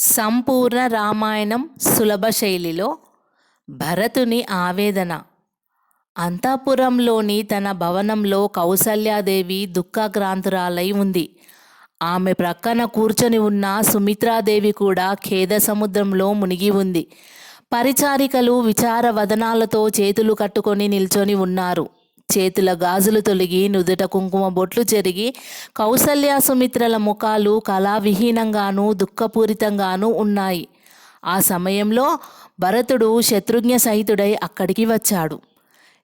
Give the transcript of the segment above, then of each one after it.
సంపూర్ణ రామాయణం సులభ శైలిలో భరతుని ఆవేదన. అంతఃపురంలోని తన భవనంలో కౌసల్యాదేవి దుఃఖాక్రాంతురాలై ఉంది. ఆమె ప్రక్కన కూర్చొని ఉన్న సుమిత్రాదేవి కూడా ఖేద సముద్రంలో మునిగి ఉంది. పరిచారికలు విచార వదనాలతో చేతులు కట్టుకొని నిల్చొని ఉన్నారు. చేతుల గాజులు తొలగి నుదుట కుంకుమ బొట్లు చెరిగి కౌసల్య సుమిత్రల ముఖాలు కళావిహీనంగానూ దుఃఖపూరితంగానూ ఉన్నాయి. ఆ సమయంలో భరతుడు శత్రుఘ్న సహితుడై అక్కడికి వచ్చాడు.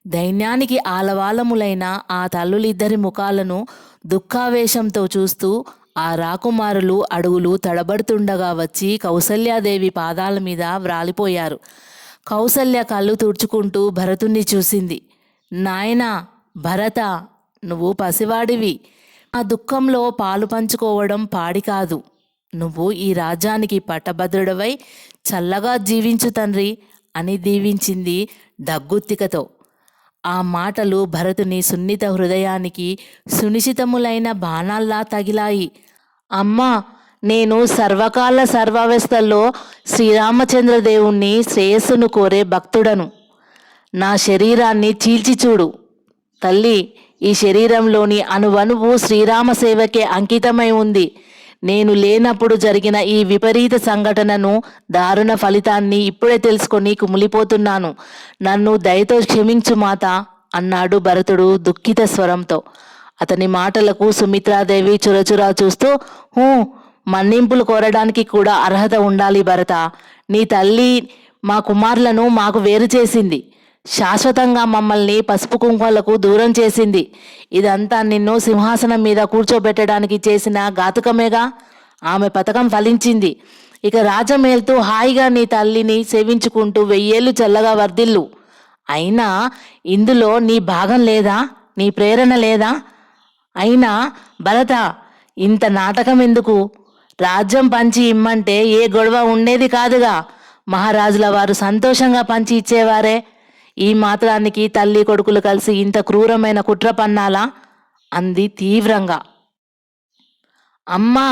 దైన్యానికి ఆలవాలములైన ఆ తల్లులిద్దరి ముఖాలను దుఃఖావేశంతో చూస్తూ ఆ రాకుమారులు అడుగులు తడబడుతుండగా వచ్చి కౌసల్యాదేవి పాదాల మీద వ్రాలిపోయారు. కౌసల్య కళ్ళు తుడుచుకుంటూ భరతుణ్ణి చూసింది. నాయనా భరత, నువ్వు పసివాడివి. ఆ దుఃఖంలో పాలు పంచుకోవడం పాడి కాదు. నువ్వు ఈ రాజ్యానికి పట్టభద్రుడవై చల్లగా జీవించు తండ్రి అని దీవించింది దగ్గుత్తికతో. ఆ మాటలు భరతుని సున్నిత హృదయానికి సునిశితములైన బాణాల్లా తగిలాయి. అమ్మా, నేను సర్వకాల సర్వావస్థల్లో శ్రీరామచంద్రదేవుణ్ణి శ్రేయస్సును కోరే భక్తుడను. నా శరీరాన్ని చీల్చి చూడు తల్లి. ఈ శరీరంలోని అణువణువు శ్రీరామ సేవకే అంకితమై ఉంది. నేను లేనప్పుడు జరిగిన ఈ విపరీత సంఘటనను, దారుణ ఫలితాన్ని ఇప్పుడే తెలుసుకొని కుమిలిపోతున్నాను. నన్ను దయతో క్షమించు మాత అన్నాడు భరతుడు దుఃఖిత స్వరంతో. అతని మాటలకు సుమిత్రాదేవి చురచురా చూస్తూ, మన్నింపులు కోరడానికి కూడా అర్హత ఉండాలి భరత. నీ తల్లి మా కుమారులను మాకు వేరు చేసింది. శాశ్వతంగా మమ్మల్ని పసుపు కుంకుమలకు దూరం చేసింది. ఇదంతా నిన్ను సింహాసనం మీద కూర్చోబెట్టడానికి చేసిన ఘాతుకమేగా. ఆమె పథకం ఫలించింది. ఇక రాజమేల్తూ హాయిగా నీ తల్లిని సేవించుకుంటూ 1000 ఏళ్ళు చల్లగా వర్ధిల్లు. అయినా ఇందులో నీ భాగం లేదా? నీ ప్రేరణ లేదా? అయినా భరత, ఇంత నాటకం ఎందుకు? రాజ్యం పంచి ఇమ్మంటే ఏ గొడవ ఉండేది కాదుగా. మహారాజుల వారు సంతోషంగా పంచి ఇచ్చేవారే. ఈ మాత్రానికి తల్లి కొడుకులు కలిసి ఇంత క్రూరమైన కుట్ర పన్నాలా? అంది తీవ్రంగా. అమ్మా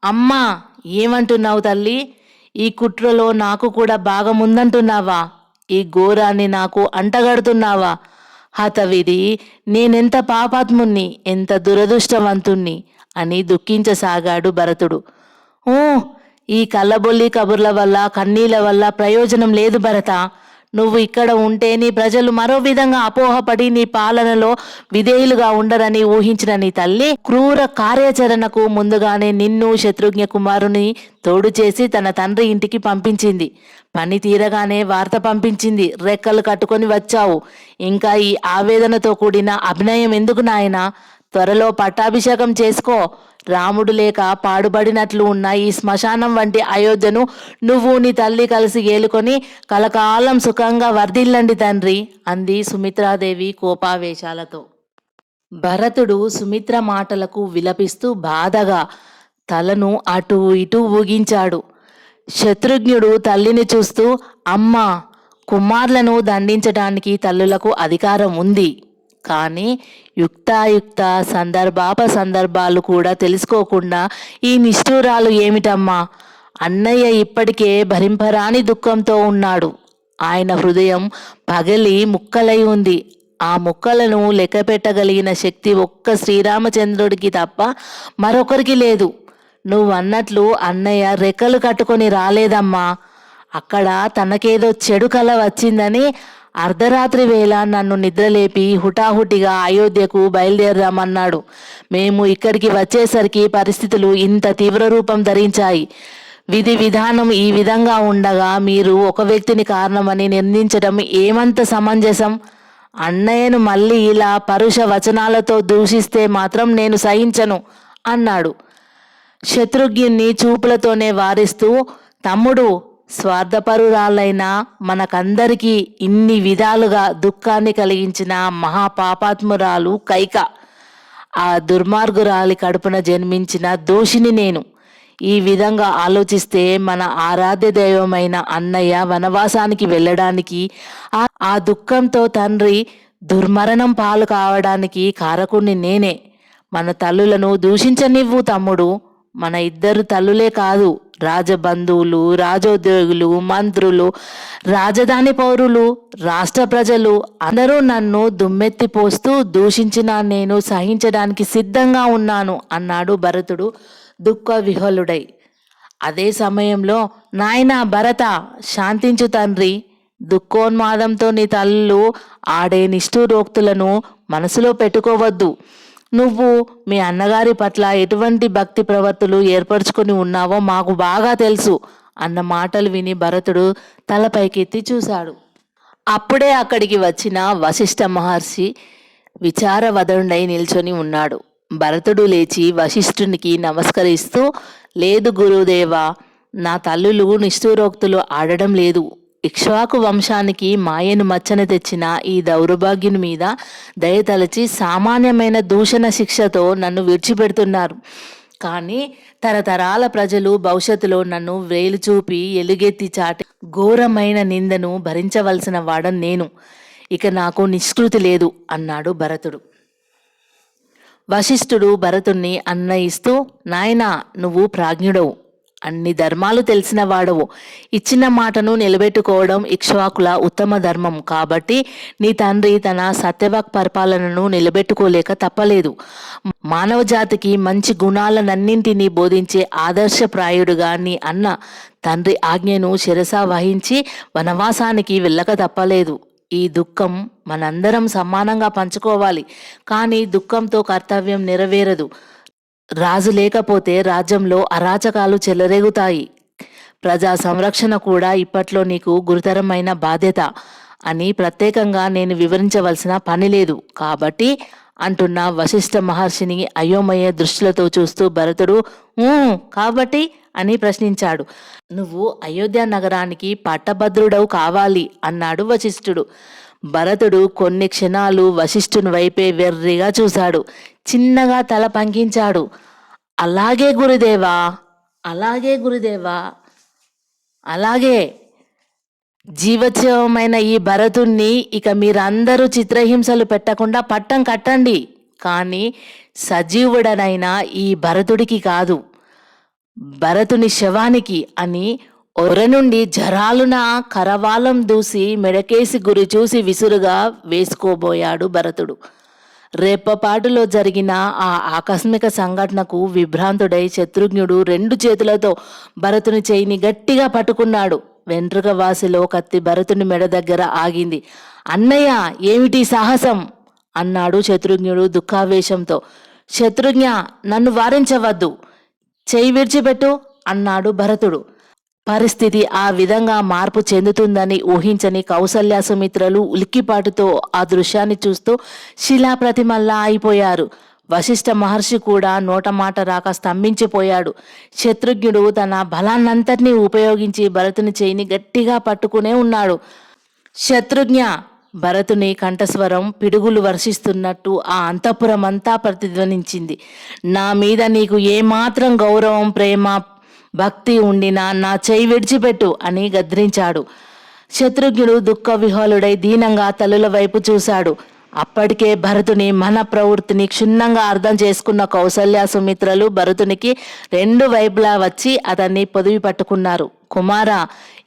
అమ్మా, ఏమంటున్నావు తల్లి? ఈ కుట్రలో నాకు కూడా భాగముందంటున్నావా? ఈ ఘోరాన్ని నాకు అంటగడుతున్నావా? హతవిధి, నేనెంత పాపాత్ముణ్ణి, ఎంత దురదృష్టవంతుణ్ణి అని దుఃఖించసాగాడు భరతుడు. ఈ కళ్ళబొల్లి కబుర్ల వల్ల, కన్నీళ్ళ వల్ల ప్రయోజనం లేదు భరత. నువ్వు ఇక్కడ ఉంటే నీ ప్రజలు మరో విధంగా అపోహపడి నీ పాలనలో విధేయులుగా ఉండరని ఊహించిన నీ తల్లి క్రూర కార్యాచరణకు ముందుగానే నిన్ను శత్రుఘ్న కుమారుని తోడు చేసి తన తండ్రి ఇంటికి పంపించింది. పని తీరగానే వార్త పంపించింది. రెక్కలు కట్టుకొని వచ్చావు. ఇంకా ఈ ఆవేదనతో కూడిన అభినయం ఎందుకు నాయనా? త్వరలో పట్టాభిషేకం చేసుకో. రాముడు లేక పాడుబడినట్లు ఉన్న ఈ శ్మశానం వంటి అయోధ్యను నువ్వు నీ తల్లి కలిసి ఏలుకొని కలకాలం సుఖంగా వర్ధిల్లండి తండ్రి అంది సుమిత్రాదేవి కోపావేశాలతో. భరతుడు సుమిత్ర మాటలకు విలపిస్తూ బాధగా తలను అటూ ఇటూ ఊగించాడు. శత్రుఘ్నుడు తల్లిని చూస్తూ, అమ్మా, కుమారులను దండించడానికి తల్లులకు అధికారం ఉంది. కానీ యుక్తాయుక్త సందర్భాలు కూడా తెలుసుకోకుండా ఈ నిష్ఠూరాలు ఏమిటమ్మా? అన్నయ్య ఇప్పటికే భరింపరాని దుఃఖంతో ఉన్నాడు. ఆయన హృదయం పగలి ముక్కలై ఉంది. ఆ ముక్కలను లెక్కపెట్టగలిగిన శక్తి ఒక్క శ్రీరామచంద్రుడికి తప్ప మరొకరికి లేదు. నువ్వన్నట్లు అన్నయ్య రెక్కలు కట్టుకొని రాలేదమ్మా. అక్కడ తనకేదో చెడు కల వచ్చిందని అర్ధరాత్రి వేళ నన్ను నిద్రలేపి హుటాహుటిగా అయోధ్యకు బయలుదేరదామన్నాడు. మేము ఇక్కడికి వచ్చేసరికి పరిస్థితులు ఇంత తీవ్ర రూపం ధరించాయి. విధి విధానం ఈ విధంగా ఉండగా మీరు ఒక వ్యక్తిని కారణమని నిందించడం ఏమంత సమంజసం? అన్నయ్యను మళ్ళీ ఇలా పరుష వచనాలతో దూషిస్తే మాత్రం నేను సహించను అన్నాడు. శత్రుఘ్ని చూపులతోనే వారిస్తూ, తమ్ముడు, స్వార్థపరురాలైన మనకందరికీ ఇన్ని విధాలుగా దుఃఖాన్ని కలిగించిన మహాపాపాత్మురాలు కైక. ఆ దుర్మార్గురాలి కడుపున జన్మించిన దోషిని నేను. ఈ విధంగా ఆలోచిస్తే మన ఆరాధ్య దైవమైన అన్నయ్య వనవాసానికి వెళ్ళడానికి, ఆ దుఃఖంతో తండ్రి దుర్మరణం పాలు కావడానికి కారకుణ్ణి నేనే. మన తల్లులను దూషించనివ్వు తమ్ముడు. మన ఇద్దరు తల్లులే కాదు, రాజబంధువులు, రాజోద్యోగులు, మంత్రులు, రాజధాని పౌరులు, రాష్ట్ర ప్రజలు అందరూ నన్ను దుమ్మెత్తిపోస్తూ దూషించినా నేను సహించడానికి సిద్ధంగా ఉన్నాను అన్నాడు భరతుడు దుఃఖ విహ్వలుడై. అదే సమయంలో, నాయనా భరత, శాంతించు తండ్రి, దుఃఖోన్మాదంతో నీ తల్లు ఆడే నిష్ఠూరోక్తులను మనసులో పెట్టుకోవద్దు. నువ్వు మీ అన్నగారి పట్ల ఎటువంటి భక్తి ప్రవర్తులు ఏర్పరచుకొని ఉన్నావో మాకు బాగా తెలుసు అన్న మాటలు విని భరతుడు తలపైకెత్తి చూశాడు. అప్పుడే అక్కడికి వచ్చిన వశిష్ఠ మహర్షి విచారవదనుడై నిల్చొని ఉన్నాడు. భరతుడు లేచి వశిష్ఠునికి నమస్కరిస్తూ, లేదు గురుదేవా, నా తల్లులు నిష్ఠూరోక్తులు ఆడడం లేదు. ఇక్ష్వాకు వంశానికి మాయను మచ్చన తెచ్చిన ఈ దౌర్భాగ్యుని మీద దయతలచి సామాన్యమైన దూషణ శిక్షతో నన్ను విడిచిపెడుతున్నారు. కానీ తరతరాల ప్రజలు భవిష్యత్తులో నన్ను వేలు చూపి ఎలుగెత్తి చాటి ఘోరమైన నిందను భరించవలసిన వాడను నేను. ఇక నాకు నిష్కృతి లేదు అన్నాడు భరతుడు. వశిష్ఠుడు భరతుణ్ణి అన్నయిస్తూ, నాయనా, నువ్వు ప్రాజ్ఞుడవు, అన్ని ధర్మాలు తెలిసిన వాడవు. ఇచ్చిన మాటను నిలబెట్టుకోవడం ఇక్ష్వాకుల ఉత్తమ ధర్మం. కాబట్టి నీ తండ్రి తన సత్యవాక్ పరిపాలనను నిలబెట్టుకోలేక తప్పలేదు. మానవ జాతికి మంచి గుణాలనన్నింటినీ బోధించే ఆదర్శప్రాయుడుగా నీ అన్న తండ్రి ఆజ్ఞను శిరసా వహించి వనవాసానికి వెళ్ళక తప్పలేదు. ఈ దుఃఖం మనందరం సమానంగా పంచుకోవాలి. కానీ దుఃఖంతో కర్తవ్యం నెరవేరదు. రాజు లేకపోతే రాజ్యంలో అరాచకాలు చెలరేగుతాయి. ప్రజా సంరక్షణ కూడా ఇప్పట్లో నీకు గురుతరమైన బాధ్యత అని ప్రత్యేకంగా నేను వివరించవలసిన పని లేదు. కాబట్టి అంటున్న వశిష్ఠ మహర్షిని అయోమయ దృష్టిలతో చూస్తూ భరతుడు కాబట్టి అని ప్రశ్నించాడు. నువ్వు అయోధ్య నగరానికి పట్టభద్రుడవు కావాలి అన్నాడు వశిష్ఠుడు. భరతుడు కొన్ని క్షణాలు వశిష్ఠుని వైపే వెర్రిగా చూశాడు. చిన్నగా తల పంకించాడు. అలాగే గురుదేవా, అలాగే గురుదేవా, అలాగే. జీవోత్సవమైన ఈ భరతుణ్ణి ఇక మీరందరూ చిత్రహింసలు పెట్టకుండా పట్టం కట్టండి. కానీ సజీవుడనైన ఈ భరతుడికి కాదు, భరతుని శవానికి అని ఒర నుండి జరాలున కరవాలం దూసి మెడకేసి గురి చూసి విసురుగా వేసుకోబోయాడు భరతుడు. రేపపాటులో జరిగిన ఆ ఆకస్మిక సంఘటనకు విభ్రాంతుడై శత్రుఘ్నుడు 2 చేతులతో భరతుని చేయిని గట్టిగా పట్టుకున్నాడు. వెంట్రుక వాసిలో కత్తి భరతుని మెడ దగ్గర ఆగింది. అన్నయ్య, ఏమిటి సాహసం అన్నాడు శత్రుఘ్నుడు దుఃఖావేశంతో. శత్రుఘ్న, నన్ను వారించవద్దు, చేయి విడిచిపెట్టు అన్నాడు భరతుడు. పరిస్థితి ఆ విధంగా మార్పు చెందుతుందని ఊహించని కౌసల్య సుమిత్రలు ఉలిక్కిపాటుతో ఆ దృశ్యాన్ని చూస్తూ శిలాప్రతిమల్లా అయిపోయారు. వశిష్ఠ మహర్షి కూడా నోటమాట రాక స్తంభించిపోయాడు. శత్రుఘ్నుడు తన బలాన్నంతటినీ ఉపయోగించి భరతుని చేయిని గట్టిగా పట్టుకునే ఉన్నాడు. శత్రుఘ్న, భరతుని కంఠస్వరం పిడుగులు వర్షిస్తున్నట్టు ఆ అంతఃపురమంతా ప్రతిధ్వనించింది. నా మీద నీకు ఏమాత్రం గౌరవం, ప్రేమ, భక్తి ఉండినా నా చేయి విడిచిపెట్టు అని గద్రించాడు. శత్రుఘ్నుడు దుఃఖ విహ్వలుడై దీనంగా తల్లుల వైపు చూశాడు. అప్పటికే భరతుని మన ప్రవృత్తిని క్షుణ్ణంగా అర్థం చేసుకున్న కౌసల్య సుమిత్రలు భరతునికి 2 వైపులా వచ్చి అతన్ని పొదివి పట్టుకున్నారు. కుమారా,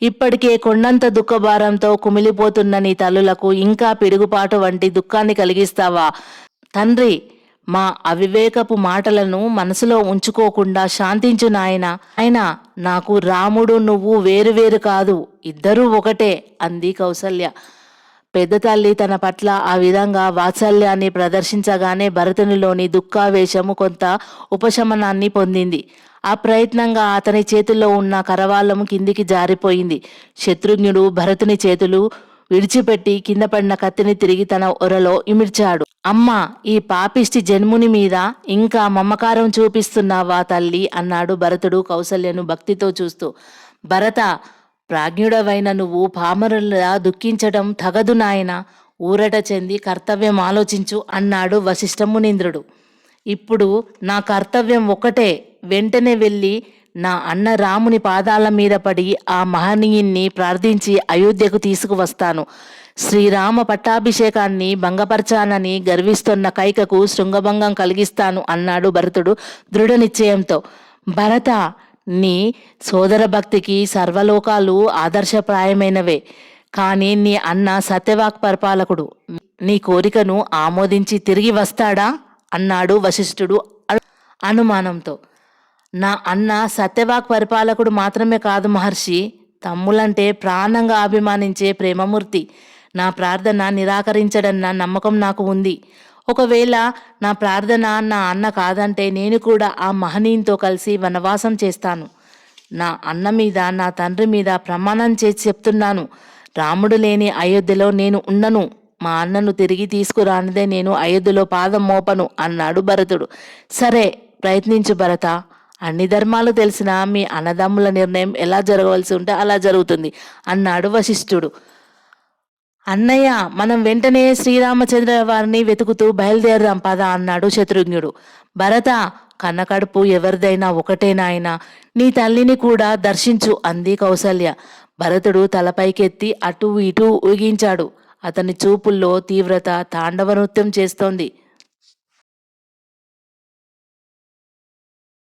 ఇప్పటికే కొండంత దుఃఖభారంతో కుమిలిపోతున్న నీ తల్లులకు ఇంకా పిడుగుపాటు వంటి దుఃఖాన్ని కలిగిస్తావా? తండ్రి, మా అవివేకపు మాటలను మనసులో ఉంచుకోకుండా శాంతించు నాయనా. అయినా నాకు రాముడు నువ్వు వేరువేరు కాదు, ఇద్దరూ ఒకటే అంది కౌసల్య. పెద్ద తల్లి తన పట్ల ఆ విధంగా వాత్సల్యాన్ని ప్రదర్శించగానే భరతునిలోని దుఃఖావేశము కొంత ఉపశమనాన్ని పొందింది. అప్రయత్నంగా అతని చేతుల్లో ఉన్న కరవాలము కిందికి జారిపోయింది. శత్రుఘ్నుడు భరతుని చేతులు విడిచిపెట్టి కింద పడిన కత్తిని తిరిగి తన ఒరలో ఇమిడ్చాడు. అమ్మా, ఈ పాపిష్టి జన్ముని మీద ఇంకా మమకారం చూపిస్తున్నావా తల్లి అన్నాడు భరతుడు కౌసల్యను భక్తితో చూస్తూ. భరత, ప్రాజ్ఞుడవైన నువ్వు పామరులా దుఃఖించడం తగదు నాయన. ఊరట చెంది కర్తవ్యం ఆలోచించు అన్నాడు వశిష్ఠ మునీంద్రుడు. ఇప్పుడు నా కర్తవ్యం ఒకటే, వెంటనే వెళ్ళి నా అన్న రాముని పాదాల మీద పడి ఆ మహనీయుణ్ణి ప్రార్థించి అయోధ్యకు తీసుకువస్తాను. శ్రీరామ పట్టాభిషేకాన్ని భంగపరచానని గర్విస్తున్న కైకకు శృంగభంగం కలిగిస్తాను అన్నాడు భరతుడు దృఢ నిశ్చయంతో. భరత, నీ సోదర భక్తికి సర్వలోకాలు ఆదర్శప్రాయమైనవే. కానీ నీ అన్న సత్యవాక్ పరిపాలకుడు. నీ కోరికను ఆమోదించి తిరిగి వస్తాడా అన్నాడు వశిష్ఠుడు అనుమానంతో. నా అన్న సత్యవాక్ పరిపాలకుడు మాత్రమే కాదు మహర్షి, తమ్ములంటే ప్రాణంగా అభిమానించే ప్రేమమూర్తి. నా ప్రార్థన నిరాకరించడన్న నమ్మకం నాకు ఉంది. ఒకవేళ నా ప్రార్థన నా అన్న కాదంటే నేను కూడా ఆ మహనీయునితో కలిసి వనవాసం చేస్తాను. నా అన్న మీద, నా తండ్రి మీద ప్రమాణం చేసి చెప్తున్నాను, రాముడు లేని అయోధ్యలో నేను ఉండను. మా అన్నను తిరిగి తీసుకురానిదే నేను అయోధ్యలో పాదం మోపను అన్నాడు భరతుడు. సరే, ప్రయత్నించు భరత. అన్ని ధర్మాలు తెలిసిన మీ అన్నదమ్ముల నిర్ణయం ఎలా జరగవలసి ఉంటే అలా జరుగుతుంది అన్నాడు వశిష్ఠుడు. అన్నయ్య, మనం వెంటనే శ్రీరామచంద్ర వారిని వెతుకుతూ బయలుదేరదాం పద అన్నాడు శత్రుఘ్నుడు. భరత, కన్నకడుపు ఎవరిదైనా ఒకటే నాయనా, నీ తల్లిని కూడా దర్శించు అంది కౌసల్య. భరతుడు తలపైకెత్తి అటూ ఇటూ ఊగించాడు. అతని చూపుల్లో తీవ్రత తాండవ నృత్యం చేస్తోంది.